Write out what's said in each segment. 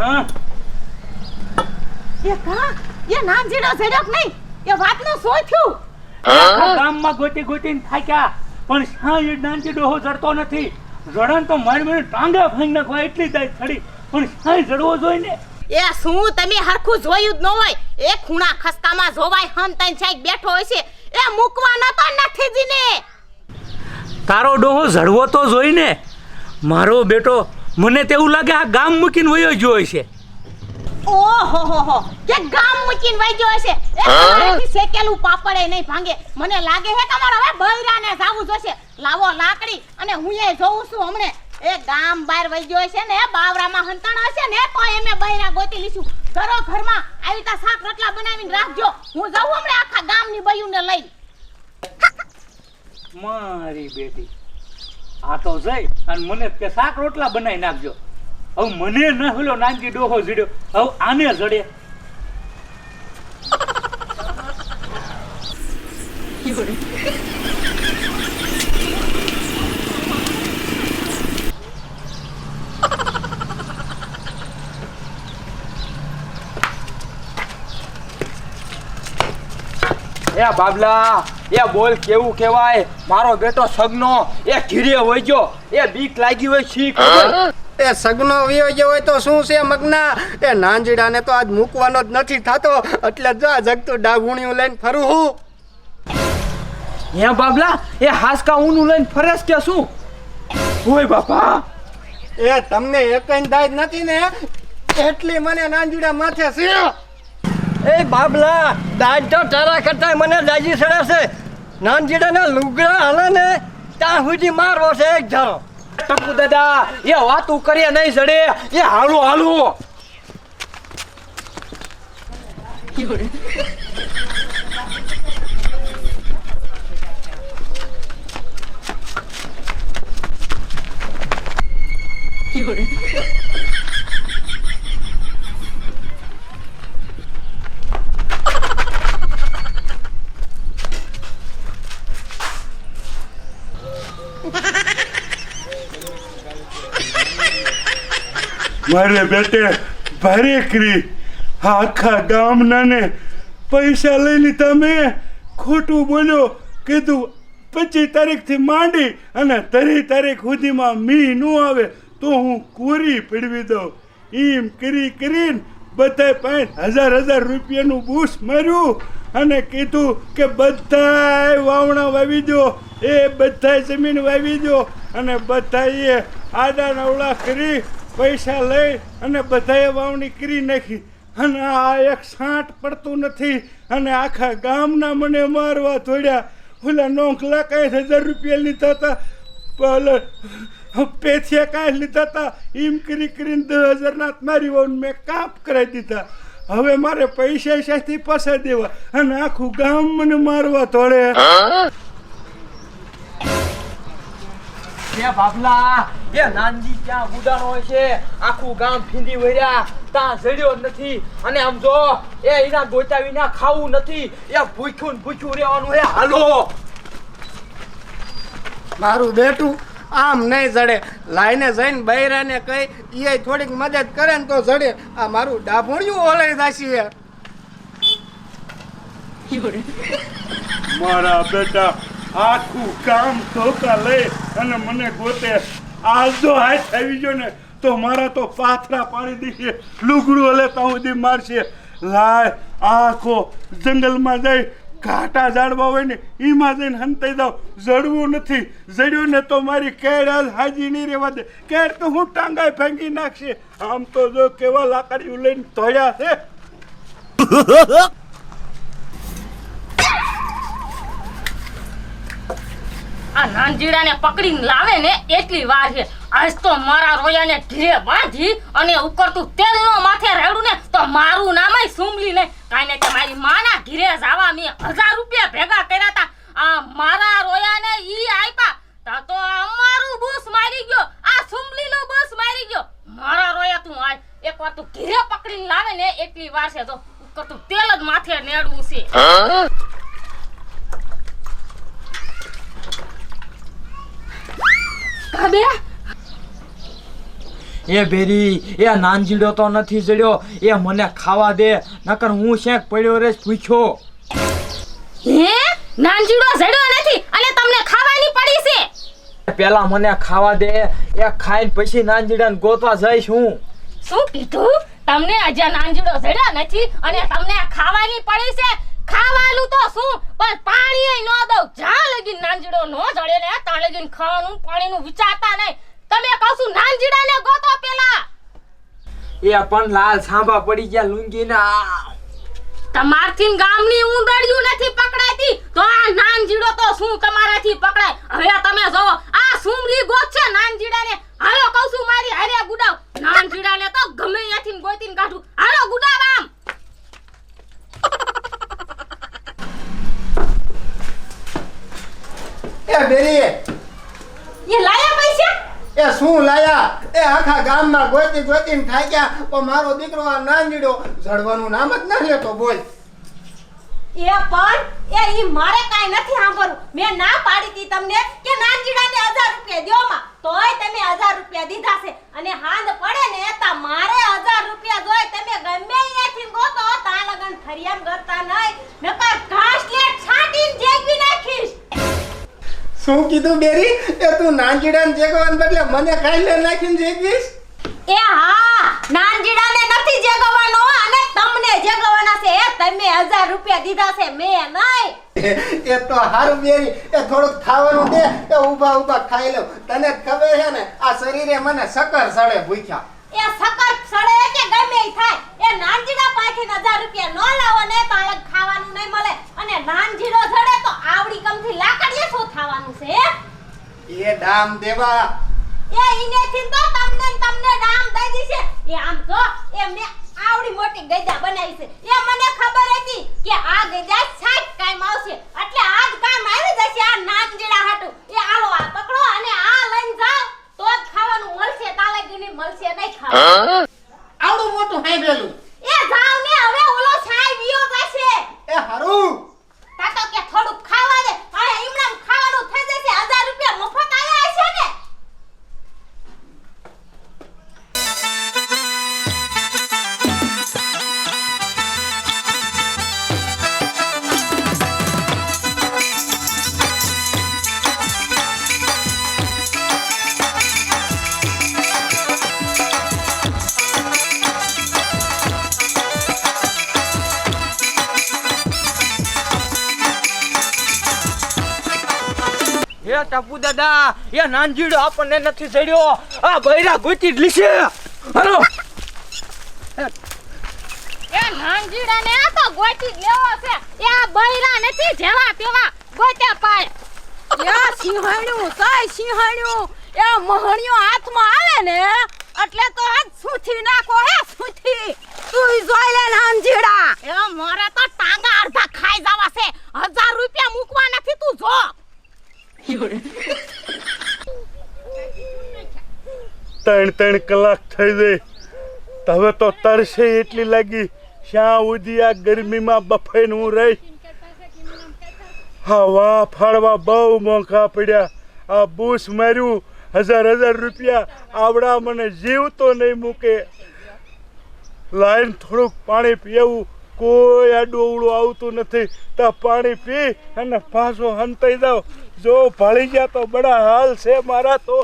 હા એ કા એ નાનજીડો ઝડક નહીં એ વાતનું શું થયું? ગામમાં ગોતી ગોતીને થાક્યા પણ એ નાનજીડો જડતો નથી. જડન તો મારી ટાંગા ભાંગી નાખવા એટલી જાય છડી પણ જડવો જોઈએ ને. એ શું તમે હરખું જોયું જ ન હોય? એ ખૂણા ખસકામાં જોવાય હન તઈ સાઈક બેઠો હોય છે એ મૂકવાનો તો નથી જીને. તારો ડોહો જડવો તો જોઈ ને. મારો બેટો મને તેવું લાગે આ ગામ મૂકીને વયો ગયો છે. ઓહો હો હો કે ગામ મૂકીને વઈ ગયો છે. એ તમારેથી શેકેલું પાપડે નહીં ભાંગે. મને લાગે છે કે અમારે હવે બૈરાને જાવું જોશે. લાવો લાકડી અને હું એ જોઉં છું હમણે એ ગામ બહાર વઈ ગયો છે ને બાવરામાં હંતાણ હશે ને તો એમે બૈરા ગોતી લીશું. ઘરો ઘરમાં આવી તા શાક રોટલા બનાવીને રાખજો. હું જાઉં હમણે આખા ગામની બયુને લઈ. મારી બેટી આ તો જઈ અને મને કે શાક રોટલા બનાવી નાખજો. હવે મને ન હોલો નાનજી ડોહો જડ્યો હવે આને જડે. એ બાબલા એ બોલ કેવું કહેવાય? મારો બેટો સગનો એ ઘીરે હોય ગયો. એ બીક લાગી હોય શી ખબર? એ સગનો વિયો ગયો હોય તો શું છે મગના? એ નાંજીડાને તો આજ મૂકવાનો જ નથી થતો એટલે જો જગતું ડાઘુણિયું લઈને ફરું હું. હે બાબલા એ હાસકા ઊનું લઈને ફરેસ કે શું? ઓય બાપા એ તમને એકઈ દાય નથી ને એટલી મને નાંજીડા માથે છે. એ બાબલા દાજ તો તારા કરતા મને દાજી સડે છે. નાનજીડાના લુગડા હાલે ને ત્યાં સુધી મારવો છે એક ધારો. ટપુ દાદા એ વાતું કરીએ નહીં જડે. એ હાલો હાલો મારે બેટે ભારે કરી આખા ગામના ને પૈસા લઈ લીધા. મેં ખોટું બોલ્યો કીધું 25 તારીખથી માંડી અને 30 તારીખ સુધીમાં મી ન આવે તો હું કોરી પીડવી દઉં. એમ કરીને બધાય 5,000 રૂપિયાનું બૂસ માર્યું અને કીધું કે બધાય વાવણા વાવી દો. એ બધાય જમીન વાવી દો અને બધાએ આડા નવડા કરી પૈસા લઈ અને બધાએ વાવણી કરી નાખી. અને આ એક સાંટ પડતું નથી અને આખા ગામના મને મારવા થોડ્યા. ઓલા નોંખલા 5,000 રૂપિયા લીધા હતા, પેથિયા કાંઈ લીધા હતા. એમ કરીને 10,000 મારી વાવને મેં કાપ કરાવી દીધા. હવે મારે પૈસા સાથે પાછા દેવા અને આખું ગામ મને મારવા થોડે. એ બાબલા એ નાનજી ક્યાં ગુડાનો હોય છે? આખું ગામ ફીંદી વળ્યા ત્યાં જડ્યો નથી. અને આમ જો એ એના ગોતા વિના ખાવું નથી. એ ભૂખ્યું રહેવાનું. એ હાલો મારું બેટું આમ નહીં જડે. લાઈને જઈને બૈરાને કહી એ થોડીક મદદ કરે ને તો જડે. આ મારું ડાભણિયું ઓલાઈ જાશી. મારા બેટા આખું કામ ધોકા લઈ અને મને ગોતે. આ જો હાથ આવી ગયો ને તો મારા તો પાથરા પાડી દેશે. લુગડું હલે ત્યાં સુધી મારશે. લાય આખો જંગલમાં જઈ ઘાટા ઝાડવા હોય ને એમાં જઈને હંતાઈ દઉં. જડવું નથી. જડ્યું ને તો મારી કેળ હાજી નહીં રહેવા દે. કેળ તો હું ટાંગાઈ ફેંકી નાખશે. આમ તો જો કેવા લાકડીઓ લઈને ધોયા છે. આ નાનજીડાને પકડીને લાવે ને એટલી વાર છે. આજ તો મારા રોયાને ઘીરે બાંધી અને ઉકળતું તેલનો માથે રેડું ને તો મારું નામય સુમલી નહીં. કાઈ ને તમારી માના ઘીરે જાવા મેં 1000 રૂપિયા ભેગા કર્યા હતા. આ મારા રોયાને ઈ આપ્યા તો અમારું બૂસ મારી ગયો. આ સુમલીનું બૂસ મારી ગયો. મારા રોયા તું આજ એકવાર તું ઘીરે પકડીને લાવે ને એટલી વાર છે. તો ઉકળતું તેલ જ માથે નેડવું છે. કબે એ બેરી એ નાનજીડો તો નથી જડ્યો, એ મને ખાવા દે, નકર હું શેક પડ્યો રે ભૂખ્યો. હે નાનજીડો જડ્યો નથી અને તમને ખાવાની પડી છે. પેલા મને ખાવા દે, એ ખાઈને પછી નાનજીડાને ગોતવા જઈશ હું. શું કીધું? તમને અજા નાનજીડો જડ્યો નથી અને તમને ખાવાની પડી છે? ખાવાનું તો શું પણ પાણી ન દઉં. જ્યાં લગીન નાનજીડો નો જડે ને ત્યાં લગીન ખાવાનું પાણીનું વિચારતા નહીં. તમે કહું નાનજીડાને ગોતો પેલા. એ પણ લાલ સાંભા પડી ગયા લુંગીના. તમારથી ગામની ઊંદડિયું નથી પકડાતી તો આ નાનજીડો તો શું તમારાથી પકડાય? હવે તમે જો આ સુમલી ગોત છે નાનજીડાને. હાલો કહું છું મારી હારે ગુડાવ. નાનજીડાને તો ગમે ત્યાંથી ગોતીને કાઢું. હાલો ગુડાવ આમ. એ બેરી એ લાયા પૈસા? એ શું લાયા? એ આખા ગામમાં ગોતી ગોતીને થાક્યા, પણ મારો દીકરો આ નાનજીડો જડવાનું નામ જ ન લેતો. બોલ. એ પણ ઈ મારે કાઈ નથી સાંભળવું. મેં ના પાડી હતી તમને કે નાનજીડાને 1000 રૂપિયા દ્યો માં, તોય તમે 1000 રૂપિયા દીધા છે અને હાંદ પડે ને તા મારે 1000 રૂપિયા જોય. તમે ગમે અહીંયાથી ગોતો તા લગન ફરિયામ કરતા નહીં, નકર ઘાસલેટ છાંટીને જેગવી નાખીશ. શું કીધું બેરી? એ તું નાનજીડાને જેગવાને બદલે મને ખાઈ લે નાખીને જેગવીશ? એ હા, નાનજીડાને નથી જેગવાનો અને તમને જેગવાના છે. તમે 1000 રૂપિયા દીધા છે, મેં નહીં. એ તો હારું બેરી, એ થોડુંક ખાવાનું દે, એ ઊભા ઊભા ખાઈ લઉં. તને જ ખબર છે ને આ શરીરે મને સકર સડે ભૂખ્યા. એ સકર સડે કે ગમે ઈ થાય, એ નાનજીડા પાસેથી 1000 રૂપિયા નો લાવો ને તો અલગ ખાવાનું નહીં મળે. અને નાનજીડો સડે તો આવડી કમથી લાકડીએ શું ખાવાનું છે? એ ડામ દેવા. એ ઈનેથી તો તમને ડામ દઈ દીશે. એ આમ જો એ મે આવડી મોટી ગઈડા બનાવી છે. એ મને ખબર હતી કે આ ગઈડા છાક કામ આવશે, એટલે આજ કામ આવી જશે આ નાનજીડા હાટુ. એ આલો આ પકડો અને આ લઈને જાઓ તો જ ખાવાનું મળશે, તાલેગીની મળશે નહીં ખાવાનું. આવડું મોટું હાંભેલું. એ જાવ ને હવે ઓલો છાઈ વિયો જશે. એ હારું. તાતો કે થોડું ખાવા દે, હવે ઈમણામ ખાવાનું થઈ જશે. 1000 રૂપિયા મફત આયા હશે ને. એ ટપુ દાદા, એ નાનજીડો આપણને નથી જડ્યો, આ બૈરા ગોતી જ લીશે. હાલો. એ નાનજીડાને આ તો ગોતી જ લેવો છે. એ આ બૈરા નથી જેવા તેવા ગોત્યા પાય. યા સિંહાણ્યું કાય સિંહાણ્યું એ મહણિયો હાથમાં આવે ને એટલે તો આજ સુથી નાખો. હે સુથી તું જોઈ લે નાનજીડા. એ મારે તો ટાંગા અડધા ખાઈ જવા છે. 1000 રૂપિયા મૂકવા નથી, તું જો. 3 કલાક થઈ ગઈ, હવે તો તરસે એટલી લાગી. શ્યાં ઉધી આ ગરમીમાં બફાઈને હું રહી. હવા ફાળવા બહુ મોંઘા પડ્યા. આ બૂસ માર્યું 1000 રૂપિયા, આવડા મને જીવતો નહીં મૂકે. લાઈન થોડુંક પાણી પીવું, કોઈ આડું આવતું નથી. તો પાણી પી અને પાછો હંતાઈ જાવ. જો ભાળી ગયા તો બડા હાલ છે મારા તો.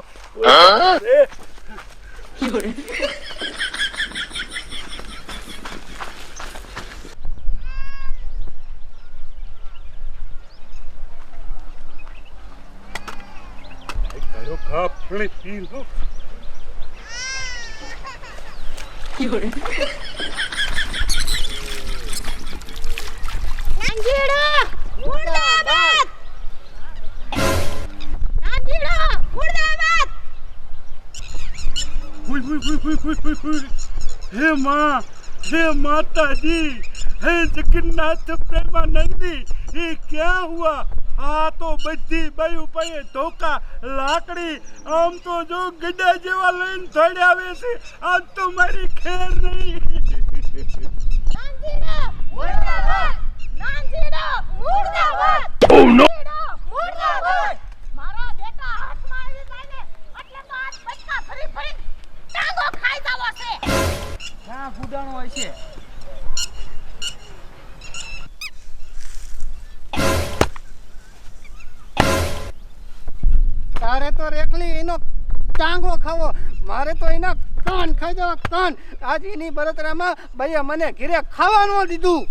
ખાફણી પી લો. નાનજીડા મુર્દાબાદ. નાનજીડા મુર્દાબાદ. હે માँ, हे माताजी, हे जगन्नाथ प्रेमानंदी, ये क्या हुआ? આ તો બધી બાયુ પાયે ધોકા લાકડી આમ તો જો ગડા જેવા લઈને ધડ આવે છે. આજ તો મારી ખેર નહીં. નાનજીડા મુર્દાબાદ. નાનજીડા મુર્દાબાદ. Oh no! મુર્દાબાદ. મારા બેટા હાથમાં આવી જાય ને એટલે તો આજ પૈસા ફરી ફરી ટાંગો ગુડાણો હોય છે. તારે તો રેખલી એનો ટાંગો ખાવો, મારે તો એના કાન ખાઈ જવા કાન. આજ એની બળતરામાં ભાઈએ મને ઘીરે ખાવા ન દીધું.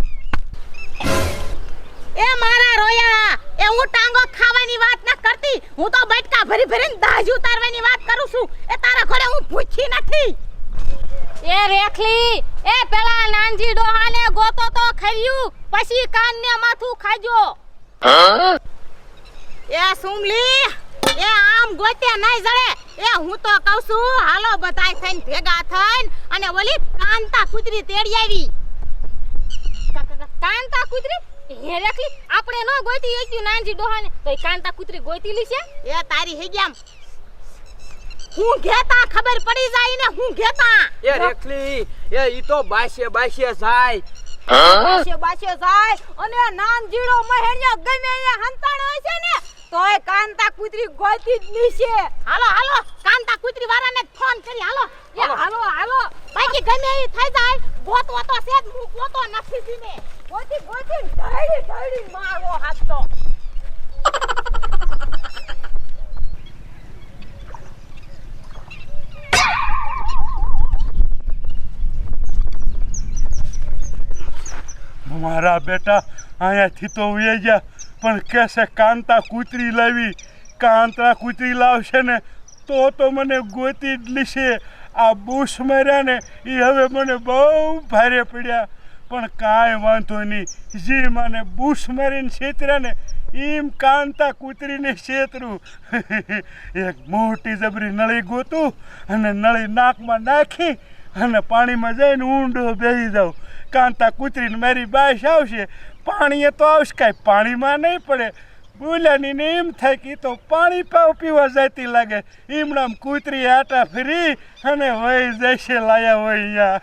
એ મારા રોયા, એ હું ટાંગો ખાવાની વાત ન કરતી, હું તો બટકા ભરી ભરીને દાજ ઉતારવાની વાત કરું છું. એ તારા ઘરે હું ભૂખી નથી. એ રેખલી, એ પેલા નાનજી ડોહાને ગોતો તો ખર્યું, પછી કાનને માથું ખાજો. એ સુમલી, એ આમ ગોતે નહીં જડે. એ હું તો કહું છું, હાલો બધાય થઈને ભેગા થઈને અને ઓલી કાંતા કૂતરી તેડી આવી. કાંતા કૂતરી? હે રેખલી, આપણે નો ગોતી એક્યું નાનજી ડોહાને, તો એ કાંતા કૂતરી ગોતી લીશે. એ તારી હેગ્યામ હું ઘેતા ખબર પડી જાય ને, હું ઘેતા એ રેખલી, એ ઈ તો બાસે જાય. બાસે જાય અને નાનજીડો મહેણિયો ગમે એ હંતાણો હોય છે ને, તોય કાંતા કૂતરી ગોતી જ નીશે. હાલો હાલો, કાંતા કૂતરી વાળાને ફોન કરી હાલો. એ હાલો હાલો, બાકી ગમે એ થઈ જાય, ગોતવો તો છે જ, મૂકવો તો નથી દીને. ગોતી ઢળી મારવો હાથ તો. મારા બેટા અહીંયાથી તો ઉઈ ગયા, પણ કહેશે કાંતા કૂતરી લાવી. કાંતા કૂતરી લાવશે ને તો મને ગોતી જ લેશે. આ બુશ માર્યા ને એ હવે મને બહુ ભારે પડ્યા, પણ કાંઈ વાંધો નહીં. જે મને બુશ મારીને છેતર્યા ને એમ કાંતા કૂતરીને છેતરું. એક મોટી જબરી નળી ગોતું અને નળી નાકમાં નાખી અને પાણીમાં જઈને ઊંડો બેસી જાઉં. કાંતા કૂતરીને મારી બાશ આવશે, પાણીએ તો આવશે, કાંઈ પાણીમાં નહીં પડે. બોલ્યાની ને એમ થાય કે તો પાણી પીવા જતી લાગે. એમણામ કૂતરી આટા ફરી અને વહી જશે લાયા હોય અહીંયા.